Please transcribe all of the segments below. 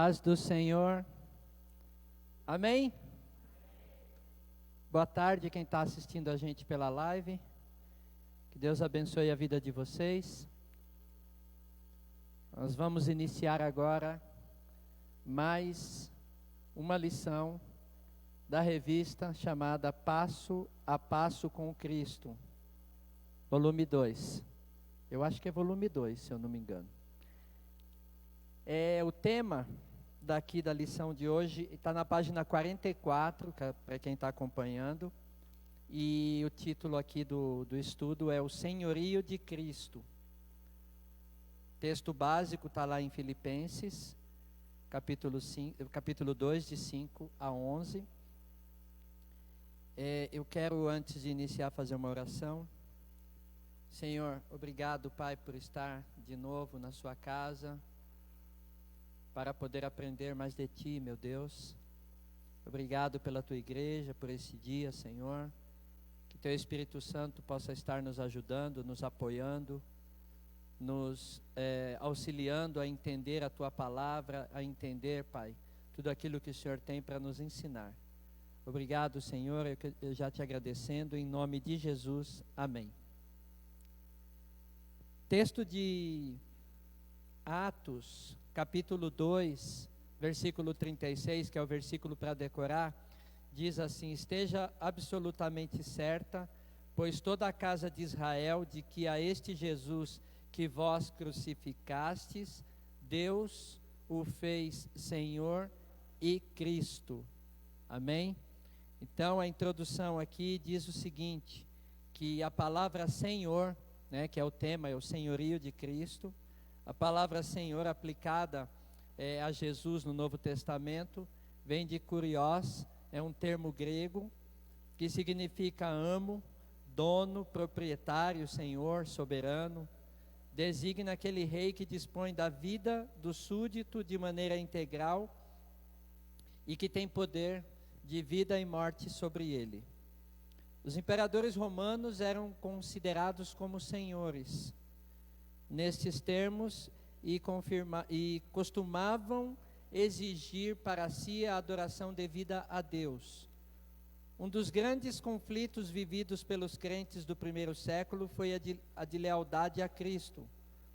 paz do Senhor. Amém? Boa tarde quem está assistindo a gente pela live. Que Deus abençoe a vida de vocês. Nós vamos iniciar agora mais uma lição da revista chamada Passo a Passo com Cristo, volume 2. Eu acho que é volume 2, se eu não me engano. O tema daqui da lição de hoje está na página 44, para quem está acompanhando. E o título aqui do estudo é O Senhorio de Cristo. O texto básico está lá em Filipenses, capítulo 2, de 5 a 11. Eu quero, antes de iniciar, fazer uma oração. Senhor, obrigado, Pai, por estar de novo na sua casa, para poder aprender mais de Ti, meu Deus. Obrigado pela Tua igreja, por esse dia, Senhor. Que Teu Espírito Santo possa estar nos ajudando, nos apoiando, nos auxiliando a entender a Tua palavra, a entender, Pai, tudo aquilo que o Senhor tem para nos ensinar. Obrigado, Senhor, eu já te agradecendo, em nome de Jesus, amém. Texto de Atos, capítulo 2, versículo 36, que é o versículo para decorar, diz assim: esteja absolutamente certa, pois toda a casa de Israel, de que a este Jesus que vós crucificastes, Deus o fez Senhor e Cristo. Amém? Então a introdução aqui diz o seguinte, que a palavra Senhor, que é o tema, é o senhorio de Cristo. A palavra Senhor aplicada a Jesus no Novo Testamento vem de kurios, é um termo grego que significa amo, dono, proprietário, senhor, soberano. Designa aquele rei que dispõe da vida do súdito de maneira integral e que tem poder de vida e morte sobre ele. Os imperadores romanos eram considerados como senhores nestes termos e costumavam exigir para si a adoração devida a Deus. Um dos grandes conflitos vividos pelos crentes do primeiro século foi a de lealdade a Cristo.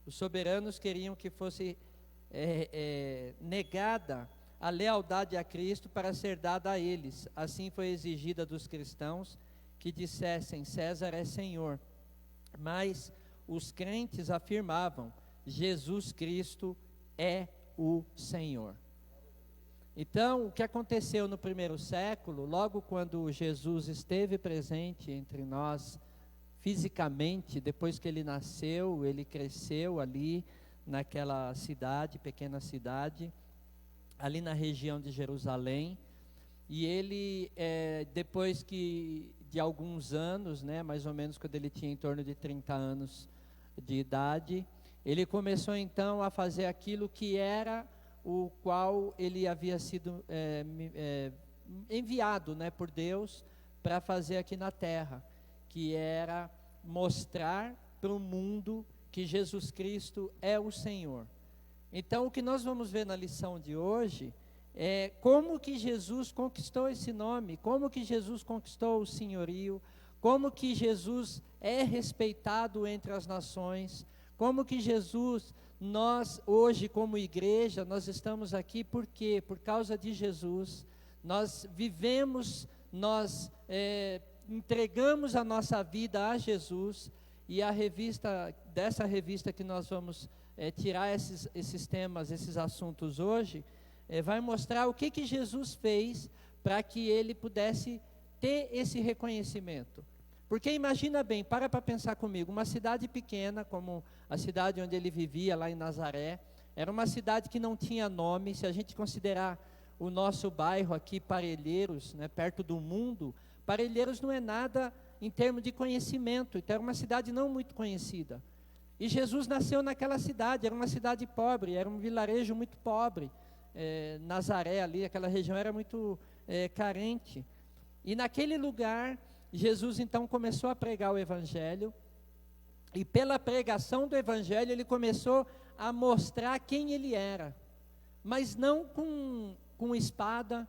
Os soberanos queriam que fosse negada a lealdade a Cristo para ser dada a eles. Assim foi exigida dos cristãos que dissessem: César é Senhor. Mas os crentes afirmavam: Jesus Cristo é o Senhor. Então, o que aconteceu no primeiro século, logo quando Jesus esteve presente entre nós fisicamente, depois que ele nasceu, ele cresceu ali naquela cidade, pequena cidade, ali na região de Jerusalém, e ele, depois de alguns anos, mais ou menos quando ele tinha em torno de 30 anos de idade, ele começou então a fazer aquilo que era o qual ele havia sido enviado por Deus para fazer aqui na terra, que era mostrar para o mundo que Jesus Cristo é o Senhor. Então o que nós vamos ver na lição de hoje é como que Jesus conquistou esse nome, como que Jesus conquistou o senhorio, como que Jesus é respeitado entre as nações, como que Jesus, nós hoje como igreja, nós estamos aqui por quê? Por causa de Jesus. Nós vivemos, nós entregamos a nossa vida a Jesus, e dessa revista que nós vamos tirar esses temas, esses assuntos hoje, vai mostrar o que Jesus fez para que ele pudesse ter esse reconhecimento. Porque imagina bem, para pensar comigo, uma cidade pequena, como a cidade onde ele vivia, lá em Nazaré, era uma cidade que não tinha nome. Se a gente considerar o nosso bairro aqui, Parelheiros, perto do mundo, Parelheiros não é nada em termos de conhecimento, então era uma cidade não muito conhecida. E Jesus nasceu naquela cidade, era uma cidade pobre, era um vilarejo muito pobre. Nazaré ali, aquela região era muito carente. E naquele lugar, Jesus então começou a pregar o Evangelho, e pela pregação do Evangelho ele começou a mostrar quem ele era. mas não com espada,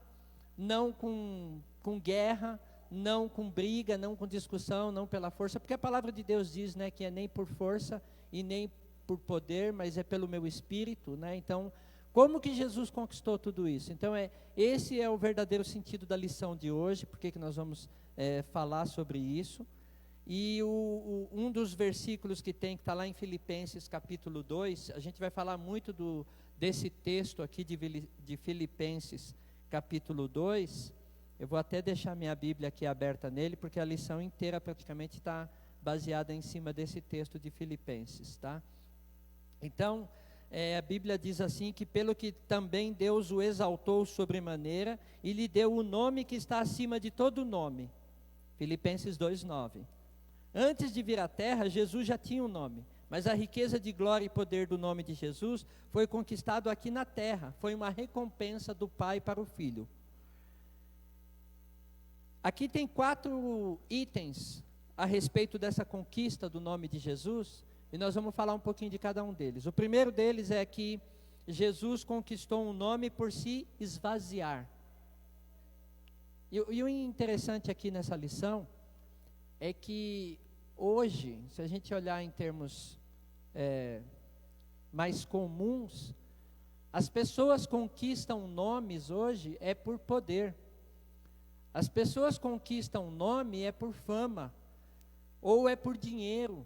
não com guerra, não com briga, não com discussão, não pela força, porque a palavra de Deus diz, né, que é nem por força e nem por poder, mas é pelo meu espírito, né? Então, como que Jesus conquistou tudo isso? Então, esse é o verdadeiro sentido da lição de hoje, porque que nós vamos falar sobre isso. E um dos versículos que está lá em Filipenses capítulo 2, a gente vai falar muito desse texto aqui de Filipenses capítulo 2, eu vou até deixar minha Bíblia aqui aberta nele, porque a lição inteira praticamente está baseada em cima desse texto de Filipenses, tá? Então, a Bíblia diz assim, que pelo que também Deus o exaltou sobremaneira, e lhe deu o nome que está acima de todo nome, Filipenses 2:9. Antes de vir à terra, Jesus já tinha um nome, mas a riqueza de glória e poder do nome de Jesus foi conquistado aqui na terra, foi uma recompensa do Pai para o Filho. Aqui tem 4 itens a respeito dessa conquista do nome de Jesus, e nós vamos falar um pouquinho de cada um deles. O primeiro deles é que Jesus conquistou um nome por se esvaziar. E o interessante aqui nessa lição é que hoje, se a gente olhar em termos mais comuns, as pessoas conquistam nomes hoje por poder. As pessoas conquistam nome por fama, ou por dinheiro,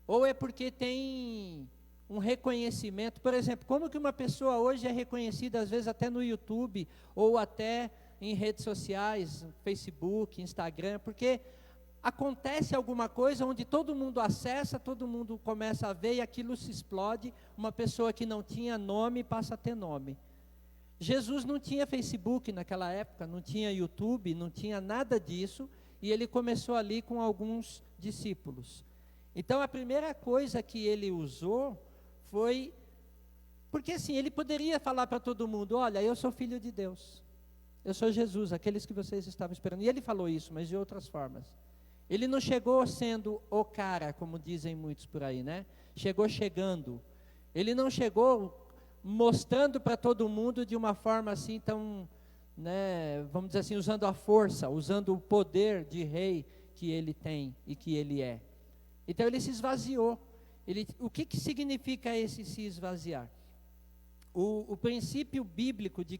ou porque tem um reconhecimento. Por exemplo, como que uma pessoa hoje é reconhecida, às vezes até no YouTube, ou até em redes sociais, Facebook, Instagram, porque acontece alguma coisa onde todo mundo acessa, todo mundo começa a ver e aquilo se explode. Uma pessoa que não tinha nome passa a ter nome. Jesus não tinha Facebook naquela época, não tinha YouTube, não tinha nada disso, e ele começou ali com alguns discípulos. Então a primeira coisa que ele usou foi, porque assim, ele poderia falar para todo mundo, olha, eu sou filho de Deus, eu sou Jesus, aqueles que vocês estavam esperando. E ele falou isso, mas de outras formas. Ele não chegou sendo o cara, como dizem muitos por aí, né? Chegou chegando. Ele não chegou mostrando para todo mundo de uma forma assim tão, né, vamos dizer assim, usando a força, usando o poder de rei que ele tem e que ele é. Então ele se esvaziou. O que significa esse se esvaziar? O princípio bíblico de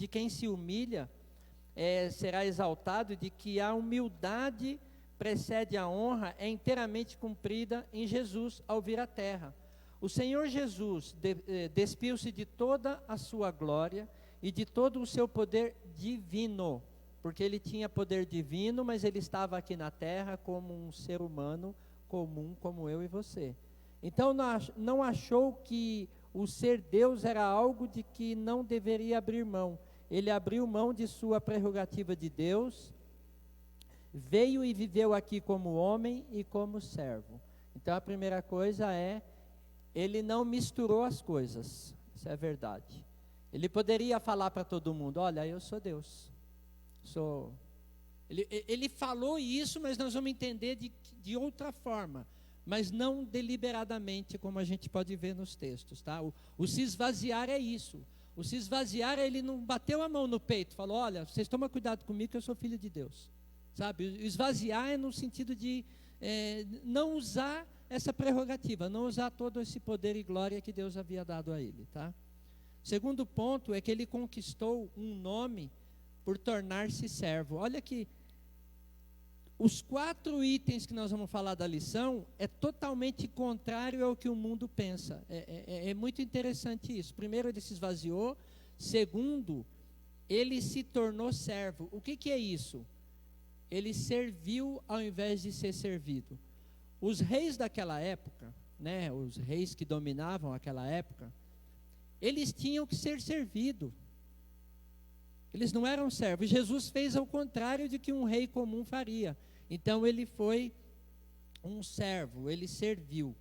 quem se humilha será exaltado, de que a humildade precede a honra, é inteiramente cumprida em Jesus ao vir à terra. O Senhor Jesus despiu-se de toda a sua glória e de todo o seu poder divino, porque ele tinha poder divino, mas ele estava aqui na terra como um ser humano comum, como eu e você. Então não achou que o ser Deus era algo de que não deveria abrir mão. Ele abriu mão de sua prerrogativa de Deus, veio e viveu aqui como homem e como servo. Então a primeira coisa ele não misturou as coisas, isso é verdade. Ele poderia falar para todo mundo, olha, eu sou Deus. Ele falou isso, mas nós vamos entender de outra forma, mas não deliberadamente, como a gente pode ver nos textos, tá? O se esvaziar é isso. O se esvaziar, ele não bateu a mão no peito, falou, olha, vocês tomam cuidado comigo que eu sou filho de Deus. Sabe, o esvaziar é no sentido de não usar essa prerrogativa, não usar todo esse poder e glória que Deus havia dado a ele, tá? Segundo ponto é que ele conquistou um nome por tornar-se servo. Olha que os 4 itens que nós vamos falar da lição é totalmente contrário ao que o mundo pensa. É muito interessante isso. Primeiro, ele se esvaziou. Segundo, ele se tornou servo. O que é isso? Ele serviu ao invés de ser servido. Os reis daquela época, né, os reis que dominavam aquela época, eles tinham que ser servidos. Eles não eram servos. Jesus fez ao contrário de que um rei comum faria. Então ele foi um servo, ele serviu.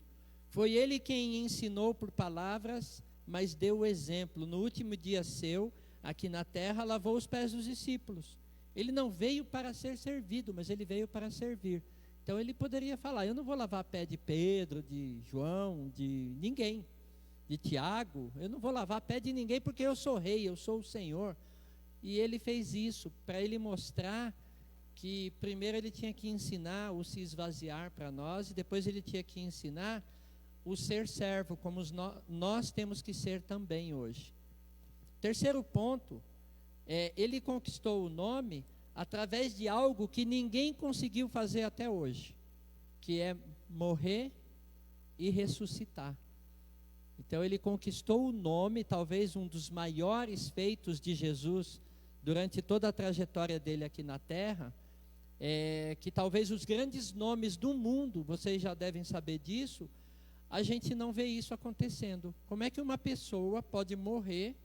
Foi ele quem ensinou por palavras, mas deu o exemplo. No último dia seu, aqui na terra, lavou os pés dos discípulos. Ele não veio para ser servido, mas ele veio para servir. Então ele poderia falar, eu não vou lavar pé de Pedro, de João, de ninguém. de Tiago, eu não vou lavar pé de ninguém porque eu sou rei, eu sou o Senhor. E ele fez isso para ele mostrar que primeiro ele tinha que ensinar o se esvaziar para nós, e depois ele tinha que ensinar o ser servo, como nós temos que ser também hoje. Terceiro ponto, ele conquistou o nome através de algo que ninguém conseguiu fazer até hoje, que é morrer e ressuscitar. Então ele conquistou o nome, talvez um dos maiores feitos de Jesus durante toda a trajetória dele aqui na terra, que talvez os grandes nomes do mundo, vocês já devem saber disso, a gente não vê isso acontecendo. Como é que uma pessoa pode morrer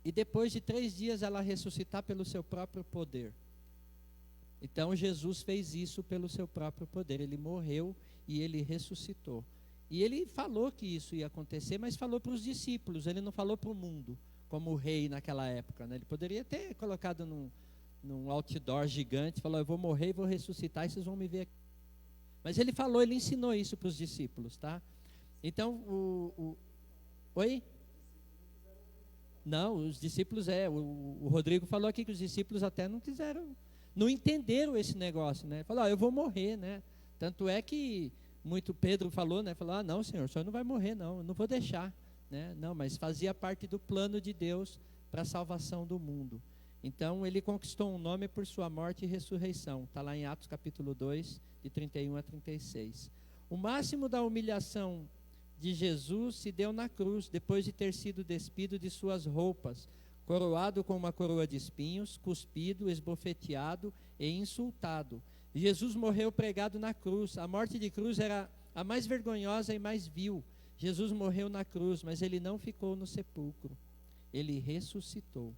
e depois de 3 dias ela ressuscitar pelo seu próprio poder? Então Jesus fez isso pelo seu próprio poder, ele morreu e ele ressuscitou. E ele falou que isso ia acontecer, mas falou para os discípulos, ele não falou para o mundo, como rei naquela época, né? Ele poderia ter colocado num outdoor gigante, falou, eu vou morrer e vou ressuscitar e vocês vão me ver aqui. Mas ele falou, ele ensinou isso para os discípulos, tá? Então, Oi? Não, os discípulos, o Rodrigo falou aqui que os discípulos até não quiseram, não entenderam esse negócio, né? Falou, eu vou morrer, né? Tanto é que Pedro falou, né? Falou, não, Senhor, o Senhor não vai morrer, não, eu não vou deixar, né? Não, mas fazia parte do plano de Deus para a salvação do mundo. Então, ele conquistou um nome por sua morte e ressurreição. Está lá em Atos capítulo 2, de 31 a 36. O máximo da humilhação de Jesus se deu na cruz, depois de ter sido despido de suas roupas, coroado com uma coroa de espinhos, cuspido, esbofeteado e insultado. Jesus morreu pregado na cruz. A morte de cruz era a mais vergonhosa e mais vil. Jesus morreu na cruz, mas ele não ficou no sepulcro. Ele ressuscitou.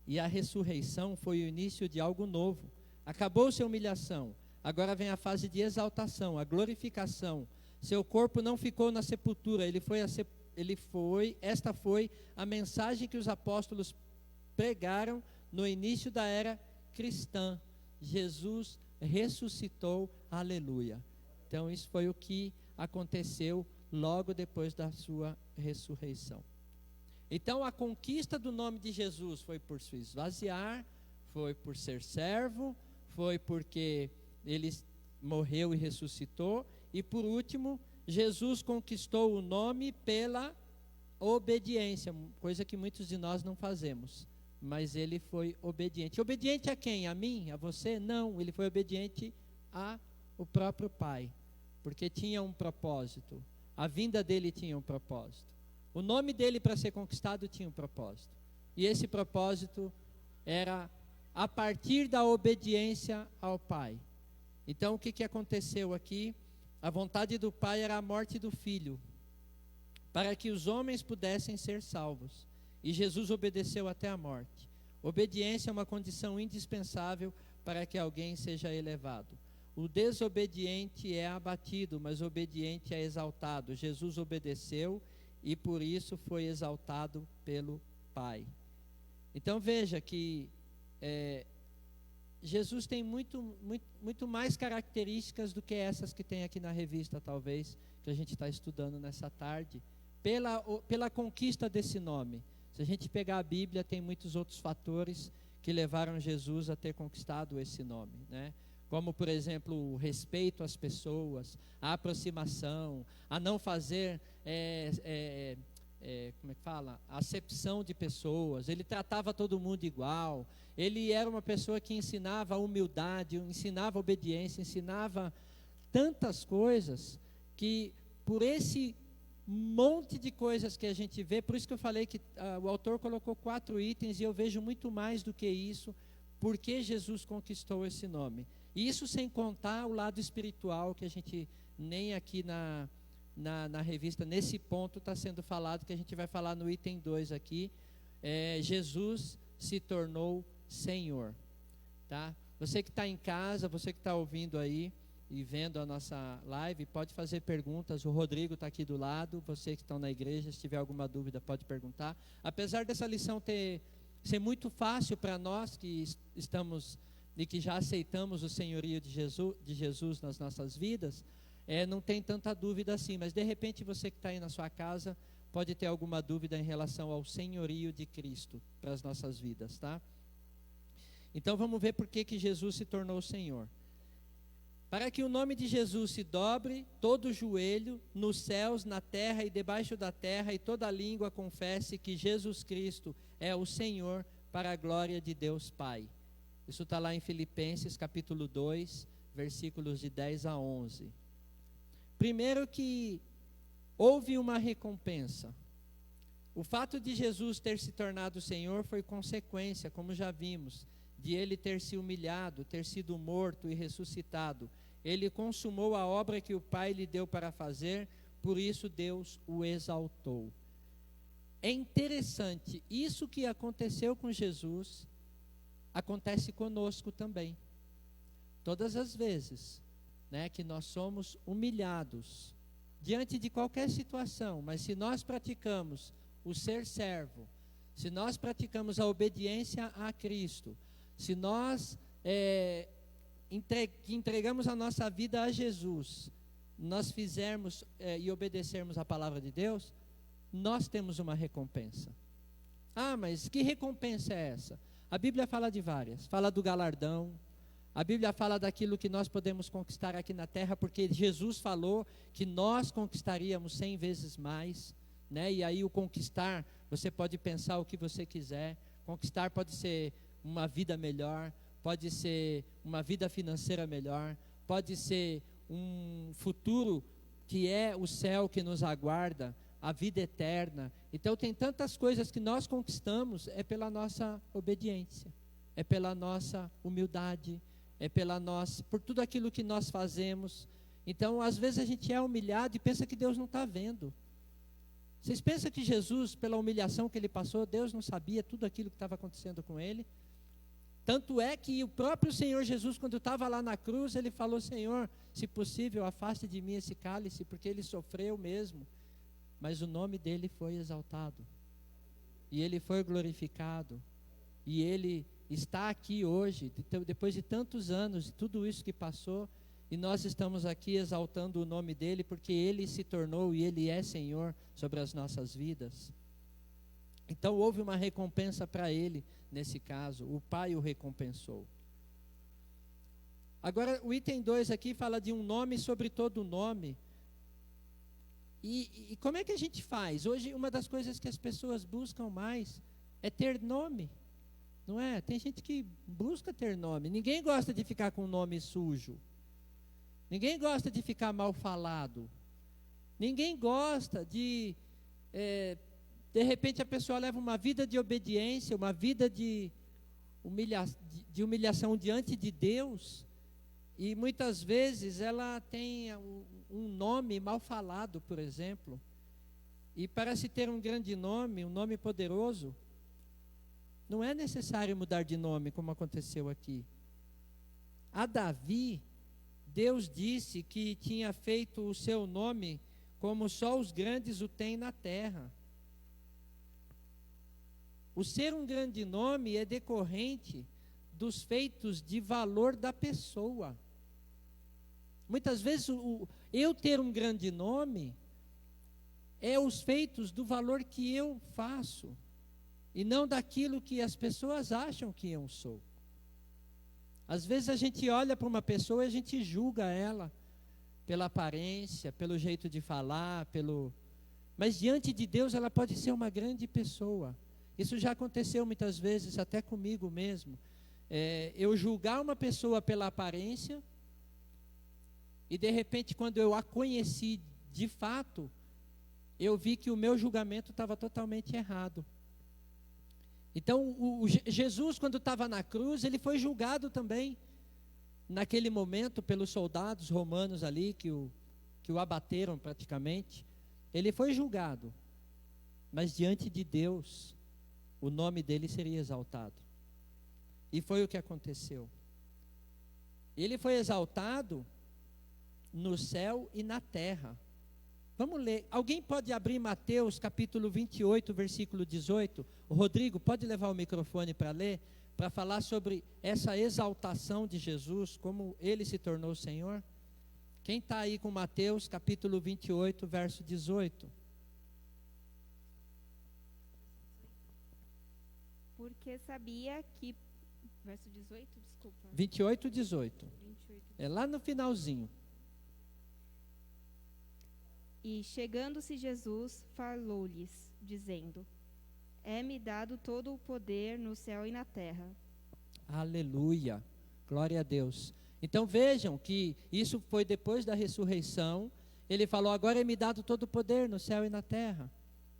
E a ressurreição foi o início de algo novo. Acabou-se a humilhação. Agora vem a fase de exaltação, a glorificação. Seu corpo não ficou na sepultura, esta foi a mensagem que os apóstolos pregaram no início da era cristã. Jesus ressuscitou, aleluia. Então isso foi o que aconteceu logo depois da sua ressurreição. Então a conquista do nome de Jesus foi por se esvaziar, foi por ser servo, foi porque ele morreu e ressuscitou, e por último, Jesus conquistou o nome pela obediência, coisa que muitos de nós não fazemos, mas ele foi obediente. Obediente a quem? A mim? A você? Não, ele foi obediente ao próprio Pai, porque tinha um propósito, a vinda dele tinha um propósito. O nome dele para ser conquistado tinha um propósito. E esse propósito era a partir da obediência ao Pai. Então o que aconteceu aqui? A vontade do Pai era a morte do Filho, para que os homens pudessem ser salvos. E Jesus obedeceu até a morte. Obediência é uma condição indispensável para que alguém seja elevado. O desobediente é abatido, mas o obediente é exaltado. Jesus obedeceu e por isso foi exaltado pelo Pai. Então veja que Jesus tem muito mais características do que essas que tem aqui na revista, talvez, que a gente está estudando nessa tarde, pela conquista desse nome. Se a gente pegar a Bíblia, tem muitos outros fatores que levaram Jesus a ter conquistado esse nome, né? Como, por exemplo, o respeito às pessoas, a aproximação, a não fazer, como é que fala? Acepção de pessoas. Ele tratava todo mundo igual. Ele era uma pessoa que ensinava a humildade, ensinava a obediência, ensinava tantas coisas que por esse monte de coisas que a gente vê, por isso que eu falei que o autor colocou 4 itens, e eu vejo muito mais do que isso, porque Jesus conquistou esse nome. E isso sem contar o lado espiritual, que a gente nem aqui na revista, nesse ponto está sendo falado, que a gente vai falar no item 2 aqui. Jesus se tornou Senhor, tá? Você que está em casa, você que está ouvindo aí e vendo a nossa live, pode fazer perguntas. O Rodrigo está aqui do lado. Vocês que estão na igreja, se tiver alguma dúvida, pode perguntar. Apesar dessa lição ser muito fácil para nós que estamos e que já aceitamos o senhorio de Jesus nas nossas vidas, não tem tanta dúvida assim, mas de repente você que está aí na sua casa pode ter alguma dúvida em relação ao senhorio de Cristo para as nossas vidas, tá? Então vamos ver por que Jesus se tornou Senhor. Para que o nome de Jesus se dobre todo o joelho, nos céus, na terra e debaixo da terra, e toda língua confesse que Jesus Cristo é o Senhor, para a glória de Deus Pai. Isso está lá em Filipenses capítulo 2, versículos de 10 a 11. Primeiro que houve uma recompensa. O fato de Jesus ter se tornado Senhor foi consequência, como já vimos, de ele ter se humilhado, ter sido morto e ressuscitado. Ele consumou a obra que o Pai lhe deu para fazer, por isso Deus o exaltou. É interessante, isso que aconteceu com Jesus, acontece conosco também. Todas as vezes, né, que nós somos humilhados, diante de qualquer situação, mas se nós praticamos o ser servo, se nós praticamos a obediência a Cristo, se nós entregamos a nossa vida a Jesus, nós fizermos e obedecermos a palavra de Deus, nós temos uma recompensa. Ah, mas que recompensa é essa? A Bíblia fala de várias, fala do galardão, a Bíblia fala daquilo que nós podemos conquistar aqui na terra, porque Jesus falou que nós conquistaríamos 100 vezes mais, né? E aí o conquistar, você pode pensar o que você quiser, conquistar pode ser uma vida melhor, pode ser uma vida financeira melhor, pode ser um futuro que é o céu que nos aguarda, a vida eterna. Então tem tantas coisas que nós conquistamos, é pela nossa obediência, é pela nossa humildade, é por tudo aquilo que nós fazemos. Então às vezes a gente é humilhado e pensa que Deus não está vendo. Vocês pensam que Jesus, pela humilhação que ele passou, Deus não sabia tudo aquilo que estava acontecendo com ele? Tanto é que o próprio Senhor Jesus, quando estava lá na cruz, ele falou: Senhor, se possível, afaste de mim esse cálice, porque ele sofreu mesmo, mas o nome dele foi exaltado, e ele foi glorificado, e ele está aqui hoje, depois de tantos anos, de tudo isso que passou, e nós estamos aqui exaltando o nome dele, porque ele se tornou e ele é Senhor sobre as nossas vidas. Então houve uma recompensa para ele, nesse caso, o Pai o recompensou. Agora o item 2 aqui fala de um nome sobre todo nome. E como é que a gente faz? Hoje uma das coisas que as pessoas buscam mais é ter nome, não é? Tem gente que busca ter nome, ninguém gosta de ficar com um nome sujo, ninguém gosta de ficar mal falado, ninguém gosta de repente a pessoa leva uma vida de obediência, uma vida de humilhação diante de Deus, e muitas vezes ela tem um nome mal falado, por exemplo, e para se ter um grande nome, um nome poderoso, não é necessário mudar de nome, como aconteceu aqui. A Davi, Deus disse que tinha feito o seu nome como só os grandes o têm na terra. O ser um grande nome é decorrente dos feitos de valor da pessoa. Muitas vezes eu ter um grande nome é os feitos do valor que eu faço, e não daquilo que as pessoas acham que eu sou. Às vezes a gente olha para uma pessoa e a gente julga ela pela aparência, pelo jeito de falar, mas diante de Deus ela pode ser uma grande pessoa. Isso já aconteceu muitas vezes, até comigo mesmo. Eu julgar uma pessoa pela aparência, e de repente quando eu a conheci de fato, eu vi que o meu julgamento estava totalmente errado. Então Jesus, quando estava na cruz, ele foi julgado também, naquele momento, pelos soldados romanos ali, que o abateram praticamente. Ele foi julgado, mas diante de Deus, o nome dele seria exaltado. E foi o que aconteceu. Ele foi exaltado no céu e na terra. Vamos ler. Alguém pode abrir Mateus capítulo 28, versículo 18? O Rodrigo, pode levar o microfone para ler? Para falar sobre essa exaltação de Jesus, como ele se tornou Senhor? Quem está aí com Mateus capítulo 28, verso 18? Porque sabia que... Verso 18, desculpa. 28, 18. 28. É lá no finalzinho. E chegando-se Jesus, falou-lhes, dizendo: É-me dado todo o poder no céu e na terra. Aleluia, glória a Deus. Então vejam que isso foi depois da ressurreição. Ele falou: agora é me dado todo o poder no céu e na terra.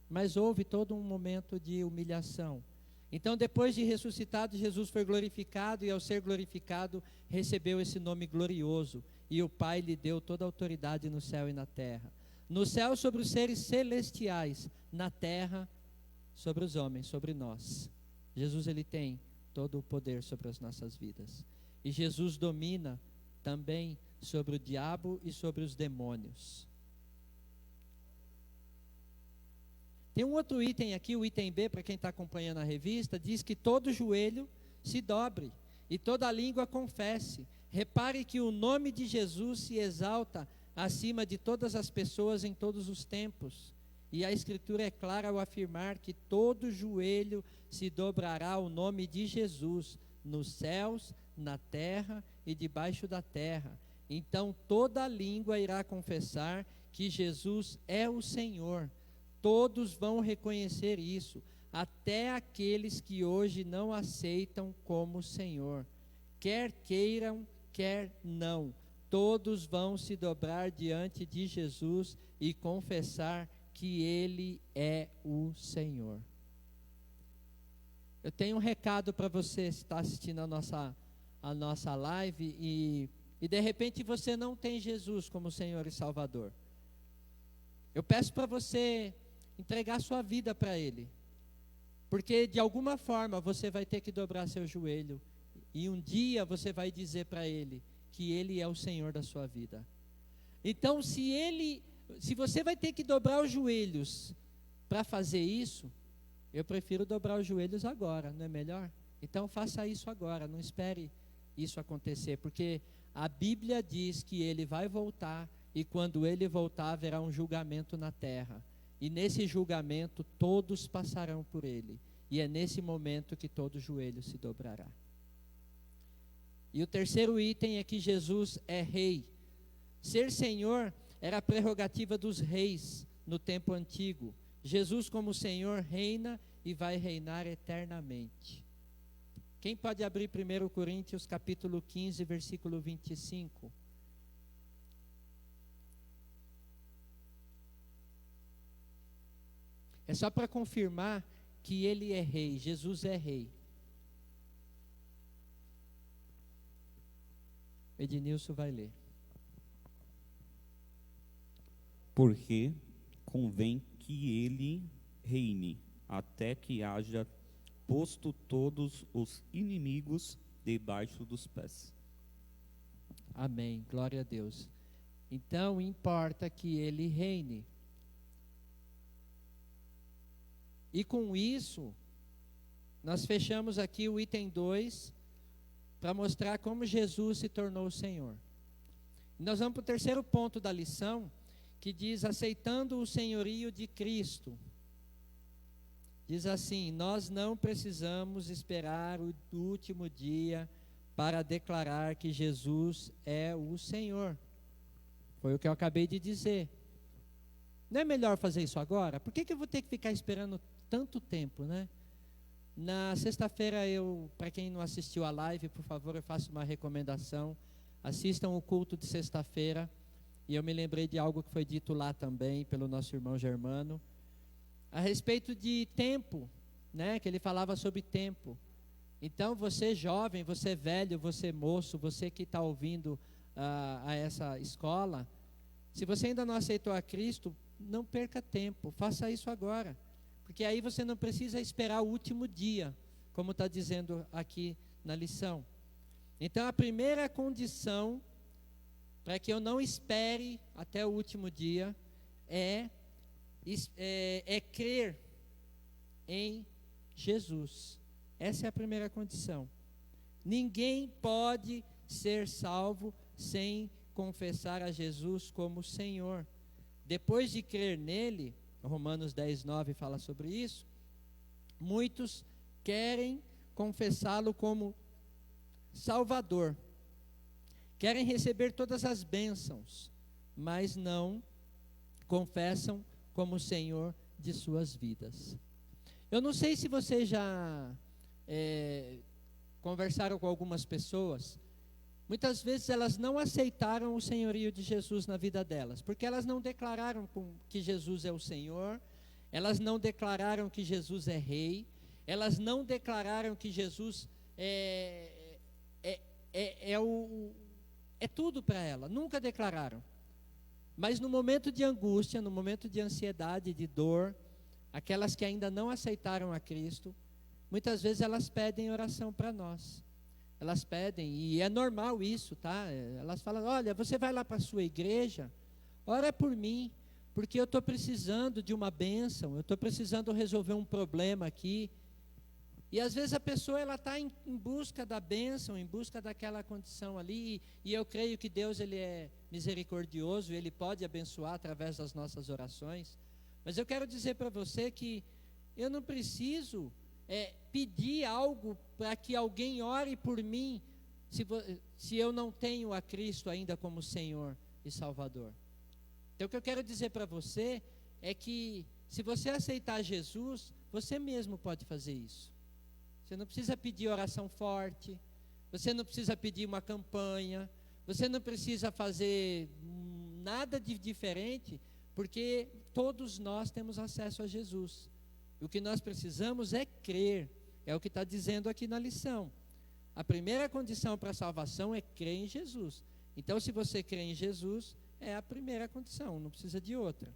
Mas houve todo um momento de humilhação. Então depois de ressuscitado, Jesus foi glorificado, e ao ser glorificado recebeu esse nome glorioso, e o Pai lhe deu toda a autoridade no céu e na terra. No céu sobre os seres celestiais, na terra sobre os homens, sobre nós. Jesus, ele tem todo o poder sobre as nossas vidas. E Jesus domina também sobre o diabo e sobre os demônios. Tem um outro item aqui, o item B, para quem está acompanhando a revista, diz que todo joelho se dobre e toda língua confesse. Repare que o nome de Jesus se exalta acima de todas as pessoas em todos os tempos. E a Escritura é clara ao afirmar que todo joelho se dobrará ao nome de Jesus, nos céus, na terra e debaixo da terra. Então toda língua irá confessar que Jesus é o Senhor. Todos vão reconhecer isso, até aqueles que hoje não aceitam como Senhor. Quer queiram, quer não, todos vão se dobrar diante de Jesus e confessar que Ele é o Senhor. Eu tenho um recado para você, se está assistindo a nossa live e de repente você não tem Jesus como Senhor e Salvador. Eu peço para você entregar sua vida para Ele, porque de alguma forma você vai ter que dobrar seu joelho, e um dia você vai dizer para Ele que Ele é o Senhor da sua vida. Então se você vai ter que dobrar os joelhos para fazer isso, eu prefiro dobrar os joelhos agora, não é melhor? Então faça isso agora, não espere isso acontecer, porque a Bíblia diz que Ele vai voltar, e quando Ele voltar haverá um julgamento na terra. E nesse julgamento todos passarão por Ele. E é nesse momento que todo joelho se dobrará. E o terceiro item é que Jesus é rei. Ser Senhor era a prerrogativa dos reis no tempo antigo. Jesus como Senhor reina e vai reinar eternamente. Quem pode abrir 1 Coríntios capítulo 15, versículo 25? É só para confirmar que Ele é rei, Jesus é rei. Ednilson vai ler. Porque convém que Ele reine, até que haja posto todos os inimigos debaixo dos pés. Amém, glória a Deus. Então importa que Ele reine. E com isso, nós fechamos aqui o item 2, para mostrar como Jesus se tornou o Senhor. Nós vamos para o terceiro ponto da lição, que diz: aceitando o senhorio de Cristo. Diz assim: nós não precisamos esperar o último dia para declarar que Jesus é o Senhor. Foi o que eu acabei de dizer. Não é melhor fazer isso agora? Por que eu vou ter que ficar esperando tanto tempo, né? Na sexta-feira, para quem não assistiu a live, por favor, eu faço uma recomendação. Assistam o culto de sexta-feira. E eu me lembrei de algo que foi dito lá também pelo nosso irmão Germano, a respeito de tempo, né? Que ele falava sobre tempo. Então, você jovem, você velho, você moço, você que está ouvindo a essa escola, se você ainda não aceitou a Cristo, não perca tempo, faça isso agora. Porque aí você não precisa esperar o último dia, como está dizendo aqui na lição. Então, a primeira condição para que eu não espere até o último dia é crer em Jesus. Essa é a primeira condição. Ninguém pode ser salvo sem confessar a Jesus como Senhor. Depois de crer nele, Romanos 10:9 fala sobre isso, muitos querem confessá-lo como Salvador, querem receber todas as bênçãos, mas não confessam como Senhor de suas vidas. Eu não sei se vocês já conversaram com algumas pessoas. Muitas vezes elas não aceitaram o senhorio de Jesus na vida delas, porque elas não declararam que Jesus é o Senhor, elas não declararam que Jesus é Rei, elas não declararam que Jesus é tudo para ela, nunca declararam. Mas no momento de angústia, no momento de ansiedade, de dor, aquelas que ainda não aceitaram a Cristo, muitas vezes elas pedem oração para nós. Elas pedem, e é normal isso, tá? Elas falam, olha, você vai lá para a sua igreja, ora por mim, porque eu estou precisando de uma bênção, eu estou precisando resolver um problema aqui. E às vezes a pessoa está em busca da bênção, em busca daquela condição ali, e eu creio que Deus ele é misericordioso, Ele pode abençoar através das nossas orações. Mas eu quero dizer para você que eu não preciso pedir algo para que alguém ore por mim, se eu não tenho a Cristo ainda como Senhor e Salvador. Então o que eu quero dizer para você é que se você aceitar Jesus, você mesmo pode fazer isso. Você não precisa pedir oração forte, você não precisa pedir uma campanha, você não precisa fazer nada de diferente, porque todos nós temos acesso a Jesus. O que nós precisamos é crer, é o que está dizendo aqui na lição. A primeira condição para a salvação é crer em Jesus. Então, se você crê em Jesus, é a primeira condição, não precisa de outra.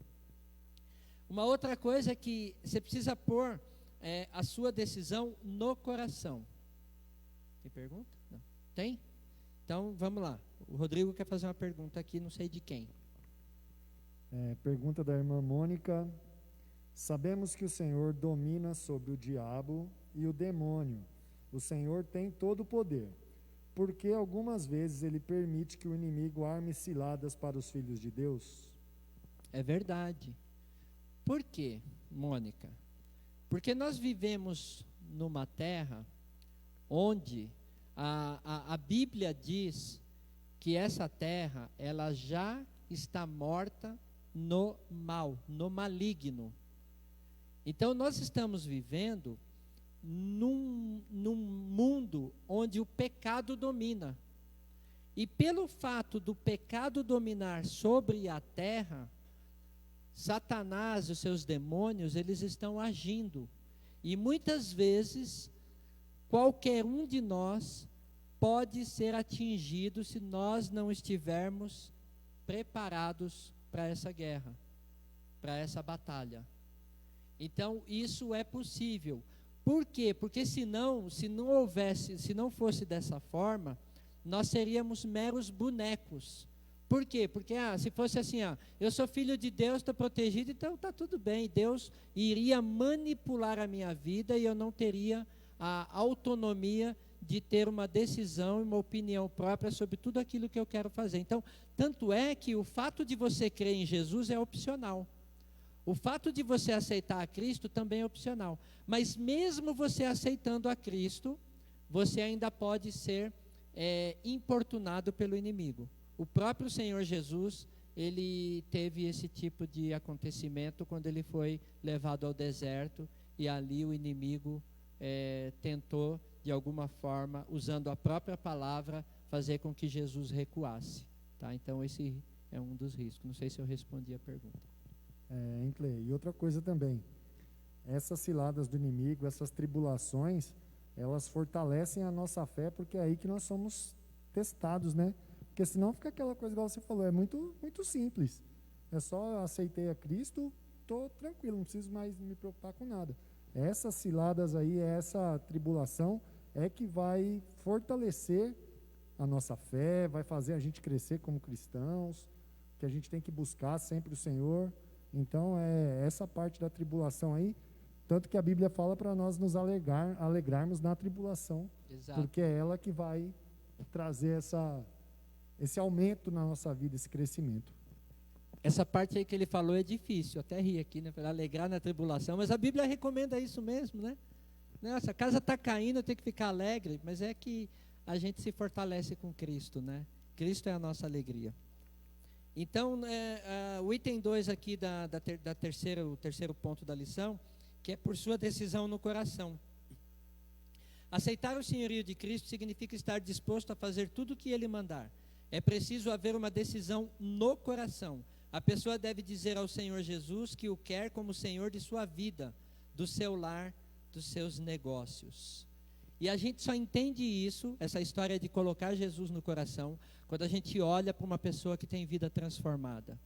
Uma outra coisa é que você precisa pôr a sua decisão no coração. Tem pergunta? Não. Tem? Então, vamos lá. O Rodrigo quer fazer uma pergunta aqui, não sei de quem. Pergunta da irmã Mônica. Sabemos que o Senhor domina sobre o diabo e o demônio. O Senhor tem todo o poder. Por que algumas vezes Ele permite que o inimigo arme ciladas para os filhos de Deus? É verdade. Por quê, Mônica? Porque nós vivemos numa terra onde a Bíblia diz que essa terra ela já está morta no mal, no maligno. Então nós estamos vivendo num mundo onde o pecado domina. E pelo fato do pecado dominar sobre a terra, Satanás e os seus demônios, eles estão agindo. E muitas vezes, qualquer um de nós pode ser atingido se nós não estivermos preparados para essa guerra, para essa batalha. Então, isso é possível. Por quê? Porque se não fosse dessa forma, nós seríamos meros bonecos. Por quê? Porque se fosse assim, eu sou filho de Deus, estou protegido, então está tudo bem. Deus iria manipular a minha vida e eu não teria a autonomia de ter uma decisão e uma opinião própria sobre tudo aquilo que eu quero fazer. Então, tanto é que o fato de você crer em Jesus é opcional. O fato de você aceitar a Cristo também é opcional. Mas mesmo você aceitando a Cristo, você ainda pode ser importunado pelo inimigo. O próprio Senhor Jesus, ele teve esse tipo de acontecimento quando ele foi levado ao deserto e ali o inimigo tentou, de alguma forma, usando a própria palavra, fazer com que Jesus recuasse. Tá? Então esse é um dos riscos. Não sei se eu respondi a pergunta. E outra coisa também, essas ciladas do inimigo, essas tribulações, elas fortalecem a nossa fé, porque é aí que nós somos testados, né? Porque senão fica aquela coisa igual você falou, é muito, muito simples. É só eu aceitei a Cristo, estou tranquilo, não preciso mais me preocupar com nada. Essas ciladas aí, essa tribulação é que vai fortalecer a nossa fé, vai fazer a gente crescer como cristãos, que a gente tem que buscar sempre o Senhor. Então, essa parte da tribulação aí, tanto que a Bíblia fala para nós nos alegrarmos na tribulação. Exato. Porque é ela que vai trazer esse aumento na nossa vida, esse crescimento. Essa parte aí que ele falou é difícil, até ri aqui, né? Para alegrar na tribulação, mas a Bíblia recomenda isso mesmo, né? Nossa, a casa está caindo, eu tenho que ficar alegre, mas é que a gente se fortalece com Cristo, né? Cristo é a nossa alegria. Então, o item 2 aqui o terceiro ponto da lição, que é por sua decisão no coração. Aceitar o senhorio de Cristo significa estar disposto a fazer tudo o que Ele mandar. É preciso haver uma decisão no coração. A pessoa deve dizer ao Senhor Jesus que o quer como Senhor de sua vida, do seu lar, dos seus negócios. E a gente só entende isso, essa história de colocar Jesus no coração, quando a gente olha para uma pessoa que tem vida transformada.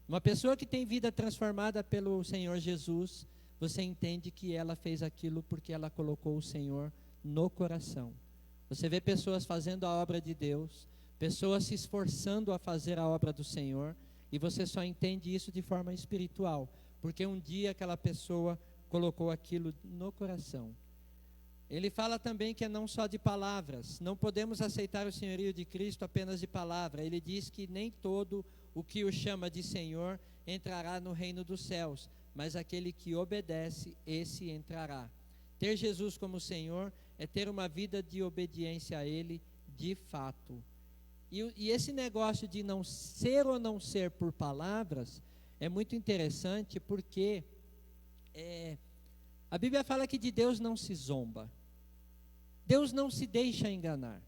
Uma pessoa que tem vida transformada pelo Senhor Jesus, você entende que ela fez aquilo porque ela colocou o Senhor no coração. Você vê pessoas fazendo a obra de Deus, pessoas se esforçando a fazer a obra do Senhor, e você só entende isso de forma espiritual, porque um dia aquela pessoa colocou aquilo no coração. Ele fala também que é não só de palavras, não podemos aceitar o senhorio de Cristo apenas de palavra. Ele diz que nem todo o que o chama de Senhor entrará no reino dos céus, mas aquele que obedece, esse entrará. Ter Jesus como Senhor é ter uma vida de obediência a Ele de fato. E esse negócio de não ser ou não ser por palavras é muito interessante, porque a Bíblia fala que de Deus não se zomba. Deus não se deixa enganar.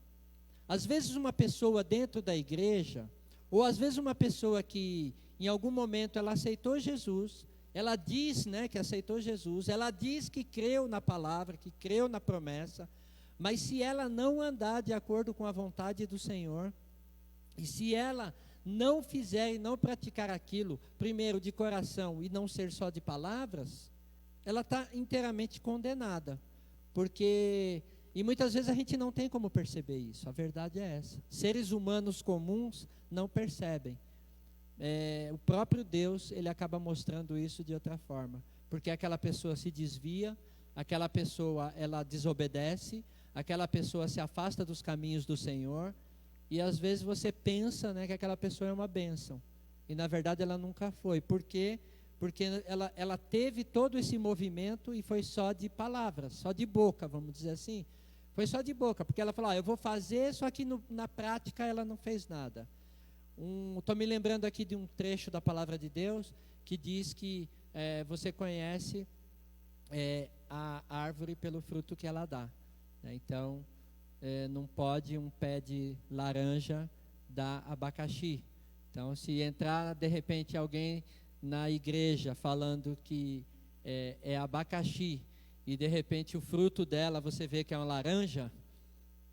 Às vezes uma pessoa dentro da igreja, ou às vezes uma pessoa que em algum momento ela aceitou Jesus, ela diz, né, que aceitou Jesus, ela diz que creu na palavra, que creu na promessa, mas se ela não andar de acordo com a vontade do Senhor, e se ela não fizer e não praticar aquilo, primeiro de coração e não ser só de palavras, ela está inteiramente condenada, porque, e muitas vezes a gente não tem como perceber isso, a verdade é essa. Seres humanos comuns não percebem. O próprio Deus, ele acaba mostrando isso de outra forma, porque aquela pessoa se desvia, aquela pessoa, ela desobedece, aquela pessoa se afasta dos caminhos do Senhor, e às vezes você pensa, né, que aquela pessoa é uma bênção, e na verdade ela nunca foi. Por quê? Porque ela teve todo esse movimento e foi só de palavras, só de boca, vamos dizer assim. Foi só de boca, porque ela falou, eu vou fazer, só que na prática ela não fez nada. Estou me lembrando aqui de um trecho da palavra de Deus, que diz que você conhece a árvore pelo fruto que ela dá, né? Então, não pode um pé de laranja dar abacaxi. Então, se entrar de repente alguém na igreja falando que é abacaxi, e de repente o fruto dela você vê que é uma laranja,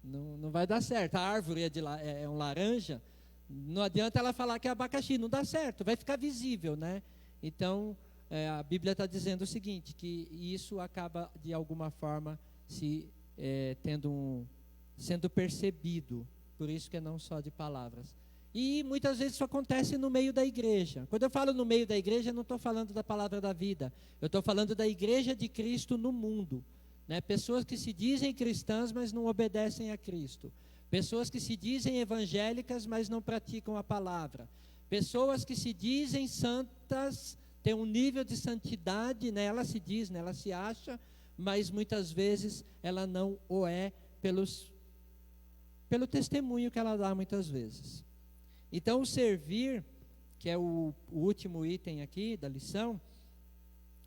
não vai dar certo. A árvore é um laranja, não adianta ela falar que é abacaxi, não dá certo, vai ficar visível, né? Então, a Bíblia está dizendo o seguinte, que isso acaba de alguma forma sendo percebido, por isso que é não só de palavras. E muitas vezes isso acontece no meio da igreja. Quando eu falo no meio da igreja, eu não estou falando da palavra da vida, eu estou falando da igreja de Cristo no mundo, né? Pessoas que se dizem cristãs, mas não obedecem a Cristo. Pessoas que se dizem evangélicas, mas não praticam a palavra. Pessoas que se dizem santas, têm um nível de santidade, né? Ela se diz, né? Ela se acha, mas muitas vezes ela não o é pelo testemunho que ela dá muitas vezes. Então, o servir, que é o último item aqui da lição,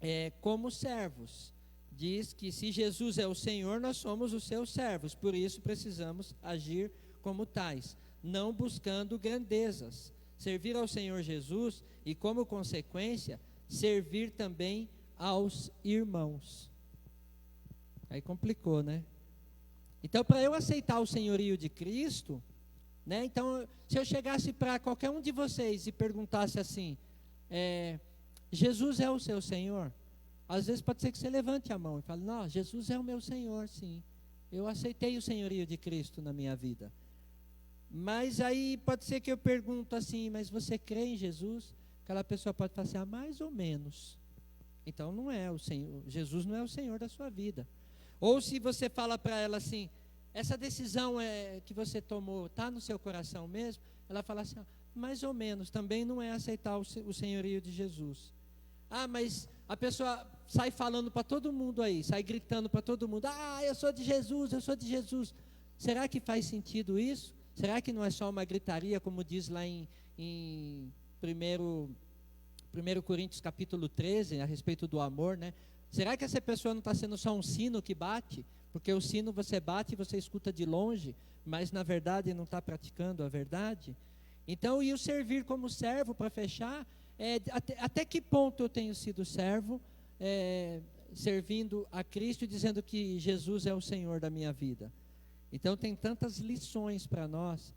é como servos. Diz que se Jesus é o Senhor, nós somos os seus servos, por isso precisamos agir como tais, não buscando grandezas. Servir ao Senhor Jesus e, como consequência, servir também aos irmãos. Aí complicou, né? Então, para eu aceitar o senhorio de Cristo, né? Então, se eu chegasse para qualquer um de vocês e perguntasse assim, Jesus é o seu Senhor? Às vezes pode ser que você levante a mão e fale, não, Jesus é o meu Senhor, sim. Eu aceitei o senhorio de Cristo na minha vida. Mas aí pode ser que eu pergunto assim, mas você crê em Jesus? Aquela pessoa pode falar assim, mais ou menos. Então não é o Senhor, Jesus não é o Senhor da sua vida. Ou se você fala para ela assim, essa decisão que você tomou está no seu coração mesmo? ela fala assim, mais ou menos, também não é aceitar o senhorio de Jesus. Ah, mas a pessoa sai falando para todo mundo aí, sai gritando para todo mundo, eu sou de Jesus, eu sou de Jesus. Será que faz sentido isso? Será que não é só uma gritaria, como diz lá em 1 Coríntios capítulo 13, a respeito do amor, né? Será que essa pessoa não está sendo só um sino que bate? Porque o sino você bate e você escuta de longe, mas na verdade não está praticando a verdade? Então, e o servir como servo, para fechar, até que ponto eu tenho sido servo, servindo a Cristo e dizendo que Jesus é o Senhor da minha vida? Então tem tantas lições para nós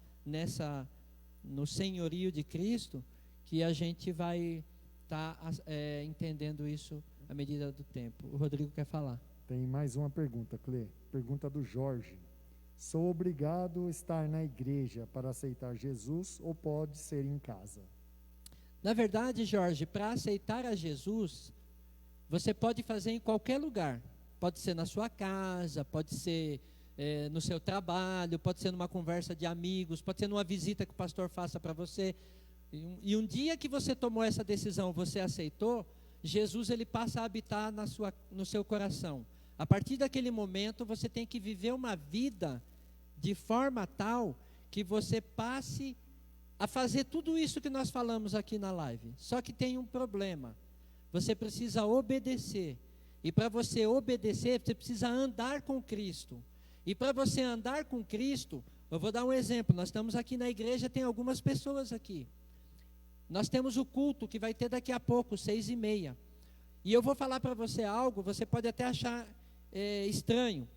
no senhorio de Cristo, que a gente vai estar entendendo isso à medida do tempo. O Rodrigo quer falar. Tem mais uma pergunta, Clê. Pergunta do Jorge. Sou obrigado a estar na igreja para aceitar Jesus ou pode ser em casa? Na verdade, Jorge, para aceitar a Jesus, você pode fazer em qualquer lugar. Pode ser na sua casa, pode ser no seu trabalho, pode ser numa conversa de amigos, pode ser numa visita que o pastor faça para você. E um dia que você tomou essa decisão, você aceitou, Jesus ele passa a habitar no seu coração. A partir daquele momento, você tem que viver uma vida de forma tal que você passe a fazer tudo isso que nós falamos aqui na live. Só que tem um problema. Você precisa obedecer. E para você obedecer, você precisa andar com Cristo. E para você andar com Cristo, eu vou dar um exemplo. Nós estamos aqui na igreja, tem algumas pessoas aqui. Nós temos o culto que vai ter daqui a pouco, 6h30. E eu vou falar para você algo, você pode até achar estranho.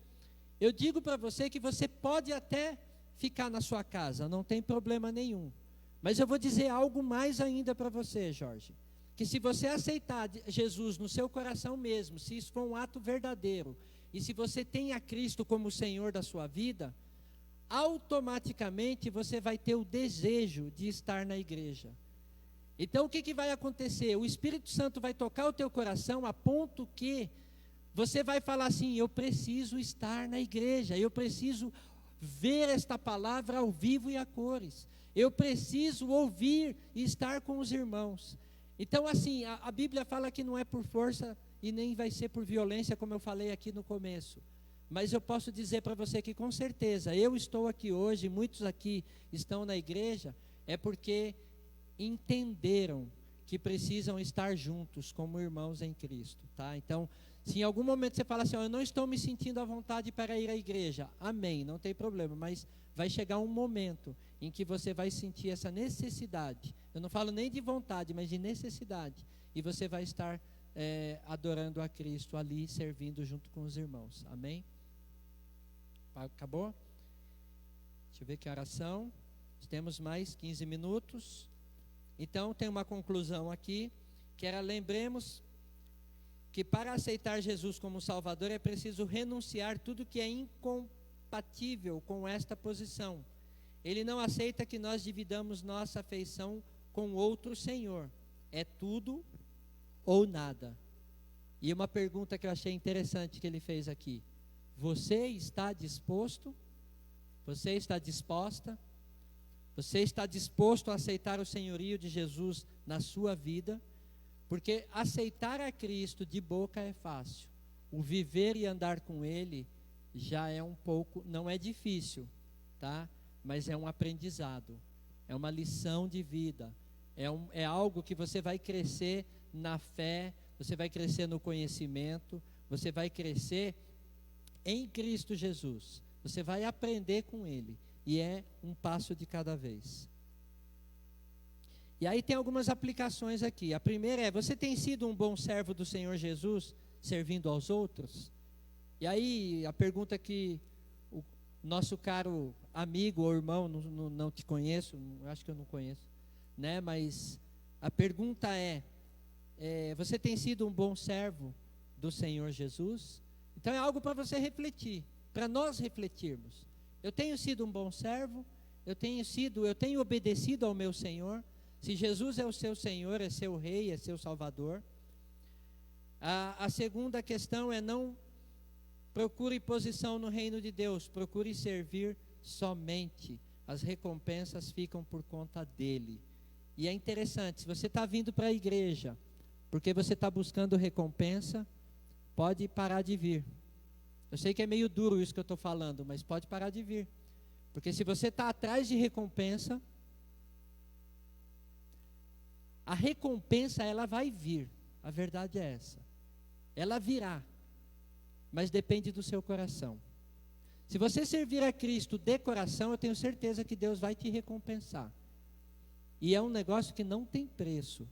Eu digo para você que você pode até ficar na sua casa, não tem problema nenhum. Mas eu vou dizer algo mais ainda para você, Jorge. Que se você aceitar Jesus no seu coração mesmo, se isso for um ato verdadeiro, e se você tem a Cristo como Senhor da sua vida, automaticamente você vai ter o desejo de estar na igreja. Então o que vai acontecer? O Espírito Santo vai tocar o teu coração a ponto que você vai falar assim, eu preciso estar na igreja, eu preciso ver esta palavra ao vivo e a cores, eu preciso ouvir e estar com os irmãos. Então assim, a Bíblia fala que não é por força e nem vai ser por violência, como eu falei aqui no começo. Mas eu posso dizer para você que com certeza, eu estou aqui hoje, muitos aqui estão na igreja, é porque entenderam que precisam estar juntos como irmãos em Cristo, tá? Então, se em algum momento você fala assim, eu não estou me sentindo à vontade para ir à igreja, amém, não tem problema, mas vai chegar um momento em que você vai sentir essa necessidade, eu não falo nem de vontade, mas de necessidade, e você vai estar adorando a Cristo ali, servindo junto com os irmãos, amém? Acabou? Deixa eu ver que horas são, temos mais 15 minutos, então tem uma conclusão aqui, que era, lembremos que para aceitar Jesus como Salvador é preciso renunciar tudo que é incompatível com esta posição. Ele não aceita que nós dividamos nossa afeição com outro Senhor. É tudo ou nada. E uma pergunta que eu achei interessante que ele fez aqui. Você está disposto? Você está disposta? Você está disposto a aceitar o senhorio de Jesus na sua vida? Porque aceitar a Cristo de boca é fácil. O viver e andar com Ele já é um pouco, não é difícil, tá? Mas é um aprendizado, é uma lição de vida, é algo que você vai crescer na fé, você vai crescer no conhecimento, você vai crescer em Cristo Jesus, você vai aprender com Ele, e é um passo de cada vez. E aí tem algumas aplicações aqui. A primeira é, você tem sido um bom servo do Senhor Jesus, servindo aos outros? E aí a pergunta que o nosso caro amigo ou irmão, não te conheço, acho que eu não conheço, né? Mas a pergunta você tem sido um bom servo do Senhor Jesus? Então é algo para você refletir, para nós refletirmos. Eu tenho sido um bom servo, eu tenho obedecido ao meu Senhor. Se Jesus é o seu Senhor, é seu Rei, é seu Salvador. A segunda questão é, não procure posição no reino de Deus, procure servir somente as recompensas ficam por conta dele. E é interessante, se você está vindo para a igreja porque você está buscando recompensa, pode parar de vir. Eu sei que é meio duro isso que eu estou falando, mas pode parar de vir. Porque se você está atrás de recompensa, a recompensa ela vai vir. A verdade é essa. Ela virá, mas depende do seu coração. Se você servir a Cristo de coração, eu tenho certeza que Deus vai te recompensar. E é um negócio que não tem preço.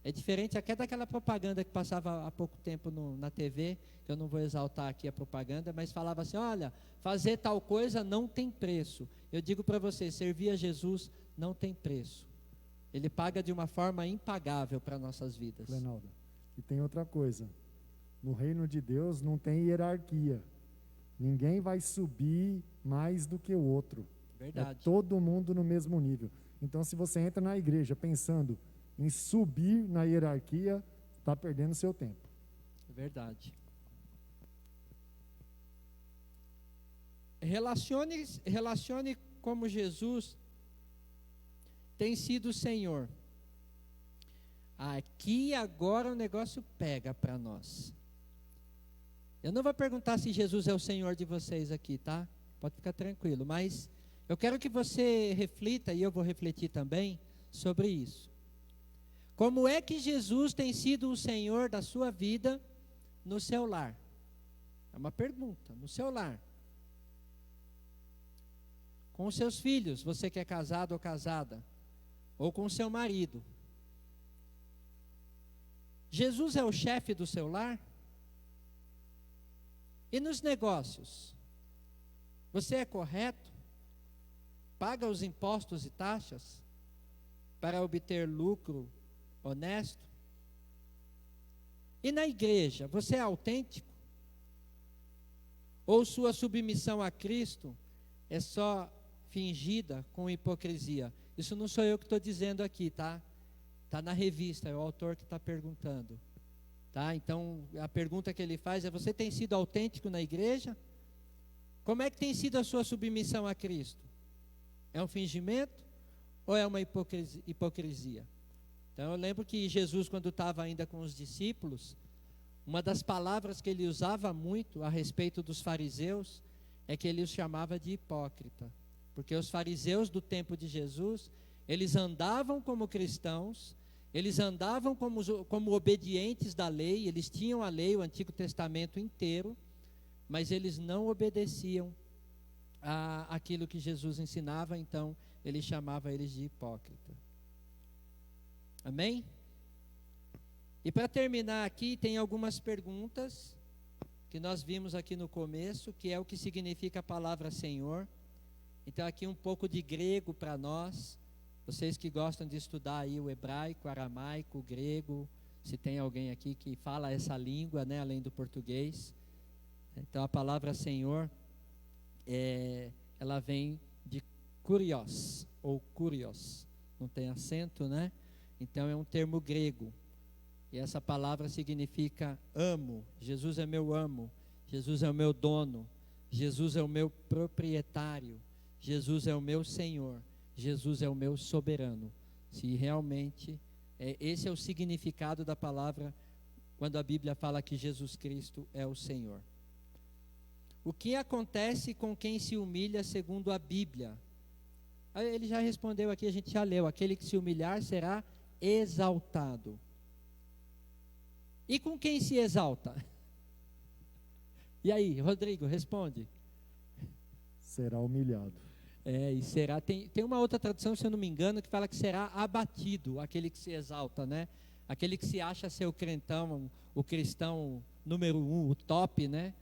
É diferente até daquela propaganda que passava há pouco tempo na TV, que eu não vou exaltar aqui a propaganda, mas falava assim, olha, fazer tal coisa não tem preço. Eu digo para você, servir a Jesus não tem preço. Ele paga de uma forma impagável para nossas vidas. Lenaldo, e tem outra coisa. No reino de Deus não tem hierarquia. Ninguém vai subir mais do que o outro. Verdade. É todo mundo no mesmo nível. Então, se você entra na igreja pensando em subir na hierarquia, está perdendo seu tempo. Verdade. Relacione como Jesus tem sido o Senhor. Aqui agora o negócio pega para nós. Eu não vou perguntar se Jesus é o Senhor de vocês aqui, tá? Pode ficar tranquilo, mas eu quero que você reflita, e eu vou refletir também, sobre isso. Como é que Jesus tem sido o Senhor da sua vida no seu lar? É uma pergunta, no seu lar. Com os seus filhos, você que é casado ou casada, ou com o seu marido. Jesus é o chefe do seu lar? E nos negócios? Você é correto? Paga os impostos e taxas para obter lucro honesto? E na igreja, você é autêntico? Ou sua submissão a Cristo é só fingida com hipocrisia? Isso não sou eu que estou dizendo aqui, tá? Está na revista, é o autor que está perguntando. Tá? Então, a pergunta que ele faz é, você tem sido autêntico na igreja? Como é que tem sido a sua submissão a Cristo? É um fingimento ou é uma hipocrisia? Então, eu lembro que Jesus, quando estava ainda com os discípulos, uma das palavras que ele usava muito a respeito dos fariseus é que ele os chamava de hipócrita. Porque os fariseus do tempo de Jesus, eles andavam como cristãos, eles andavam como obedientes da lei, eles tinham a lei, o Antigo Testamento inteiro, mas eles não obedeciam àquilo que Jesus ensinava, então ele chamava eles de hipócrita. Amém? E para terminar aqui, tem algumas perguntas que nós vimos aqui no começo, que é o que significa a palavra Senhor. Então aqui um pouco de grego para nós. Vocês que gostam de estudar aí o hebraico, o aramaico, o grego, se tem alguém aqui que fala essa língua, né, além do português. Então a palavra Senhor, ela vem de kurios, ou kurios, não tem acento, né? Então é um termo grego. E essa palavra significa amo. Jesus é meu amo, Jesus é o meu dono, Jesus é o meu proprietário, Jesus é o meu Senhor. Jesus é o meu soberano. Se realmente, esse é o significado da palavra quando a Bíblia fala que Jesus Cristo é o Senhor. O que acontece com quem se humilha segundo a Bíblia? Ele já respondeu aqui, a gente já leu. Aquele que se humilhar será exaltado. E com quem se exalta? E aí, Rodrigo, responde. Será humilhado. E será, tem uma outra tradução, se eu não me engano, que fala que será abatido, aquele que se exalta, né? Aquele que se acha ser o crentão, o cristão número 1, o top, né?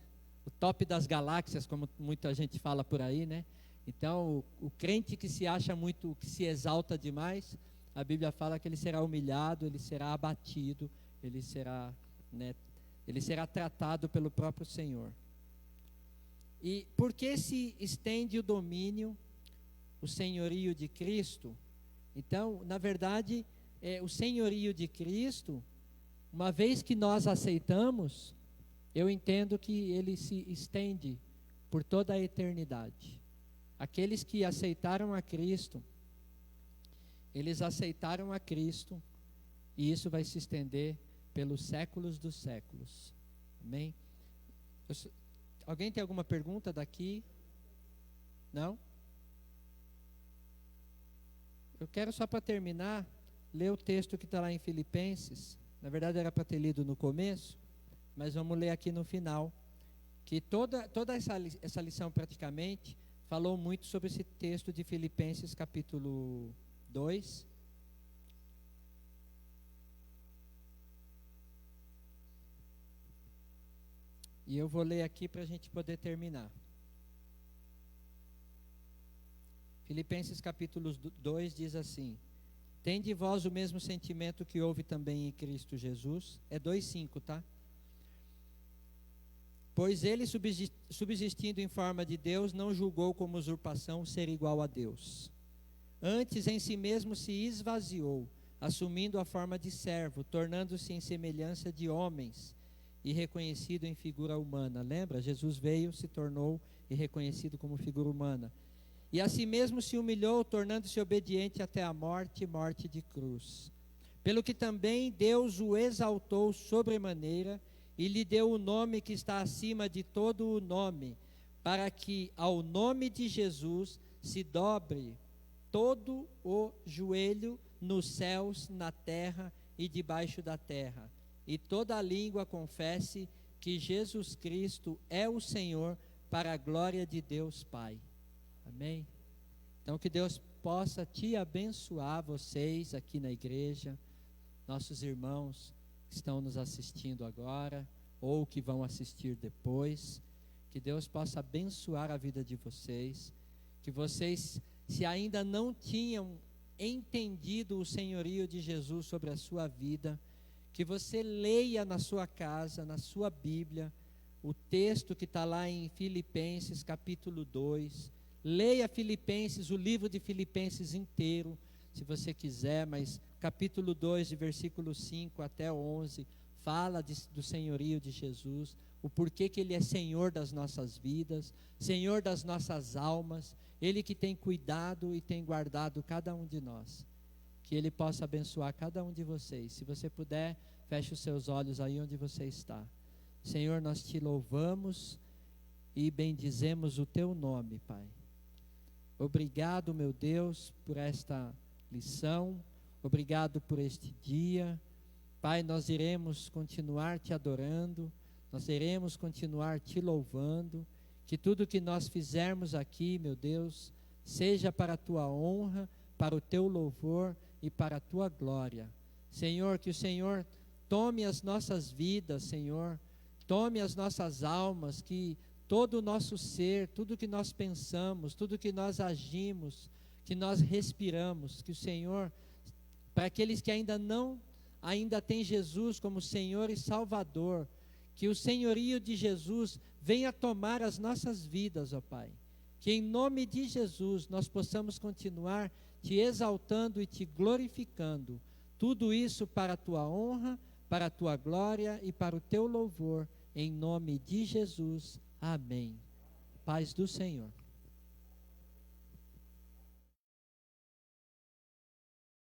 O top das galáxias, como muita gente fala por aí, né? Então, o crente que se acha muito, que se exalta demais, a Bíblia fala que ele será humilhado, ele será abatido, ele será tratado pelo próprio Senhor. E por que se estende o domínio, o senhorio de Cristo? Então, na verdade, o senhorio de Cristo, uma vez que nós aceitamos, eu entendo que ele se estende por toda a eternidade. Aqueles que aceitaram a Cristo, eles aceitaram a Cristo, e isso vai se estender pelos séculos dos séculos. Amém? Alguém tem alguma pergunta daqui? Não? Eu quero só para terminar, ler o texto que está lá em Filipenses. Na verdade era para ter lido no começo, mas vamos ler aqui no final. Que toda essa lição praticamente falou muito sobre esse texto de Filipenses capítulo 2. E eu vou ler aqui para a gente poder terminar. Filipenses capítulo 2 diz assim: tende vós o mesmo sentimento que houve também em Cristo Jesus. É 2:5, tá? Pois ele, subsistindo em forma de Deus, não julgou como usurpação ser igual a Deus. Antes em si mesmo se esvaziou, assumindo a forma de servo, tornando-se em semelhança de homens e reconhecido em figura humana. Lembra? Jesus veio, se tornou e reconhecido como figura humana. E a si mesmo se humilhou, tornando-se obediente até a morte, morte de cruz. Pelo que também Deus o exaltou sobremaneira e lhe deu o nome que está acima de todo o nome, para que ao nome de Jesus se dobre todo o joelho nos céus, na terra e debaixo da terra, e toda a língua confesse que Jesus Cristo é o Senhor, para a glória de Deus Pai. Amém? Então que Deus possa te abençoar, vocês aqui na igreja, nossos irmãos que estão nos assistindo agora, ou que vão assistir depois. Que Deus possa abençoar a vida de vocês, que vocês, se ainda não tinham entendido o senhorio de Jesus sobre a sua vida, que você leia na sua casa, na sua Bíblia, o texto que está lá em Filipenses capítulo 2, leia Filipenses, o livro de Filipenses inteiro, se você quiser, mas capítulo 2, de versículo 5 até 11, fala do senhorio de Jesus, o porquê que Ele é Senhor das nossas vidas, Senhor das nossas almas, Ele que tem cuidado e tem guardado cada um de nós. Que Ele possa abençoar cada um de vocês. Se você puder, feche os seus olhos aí onde você está. Senhor, nós te louvamos e bendizemos o teu nome, Pai. Obrigado, meu Deus, por esta lição, obrigado por este dia. Pai, nós iremos continuar te adorando, nós iremos continuar te louvando, que tudo que nós fizermos aqui, meu Deus, seja para a tua honra, para o teu louvor e para a tua glória. Senhor, que o Senhor tome as nossas vidas, Senhor, tome as nossas almas, que todo o nosso ser, tudo que nós pensamos, tudo que nós agimos, que nós respiramos, que o Senhor, para aqueles que ainda têm Jesus como Senhor e Salvador, que o senhorio de Jesus venha tomar as nossas vidas, ó Pai. Que em nome de Jesus nós possamos continuar te exaltando e te glorificando. Tudo isso para a tua honra, para a tua glória e para o teu louvor, em nome de Jesus. Amém. Paz do Senhor.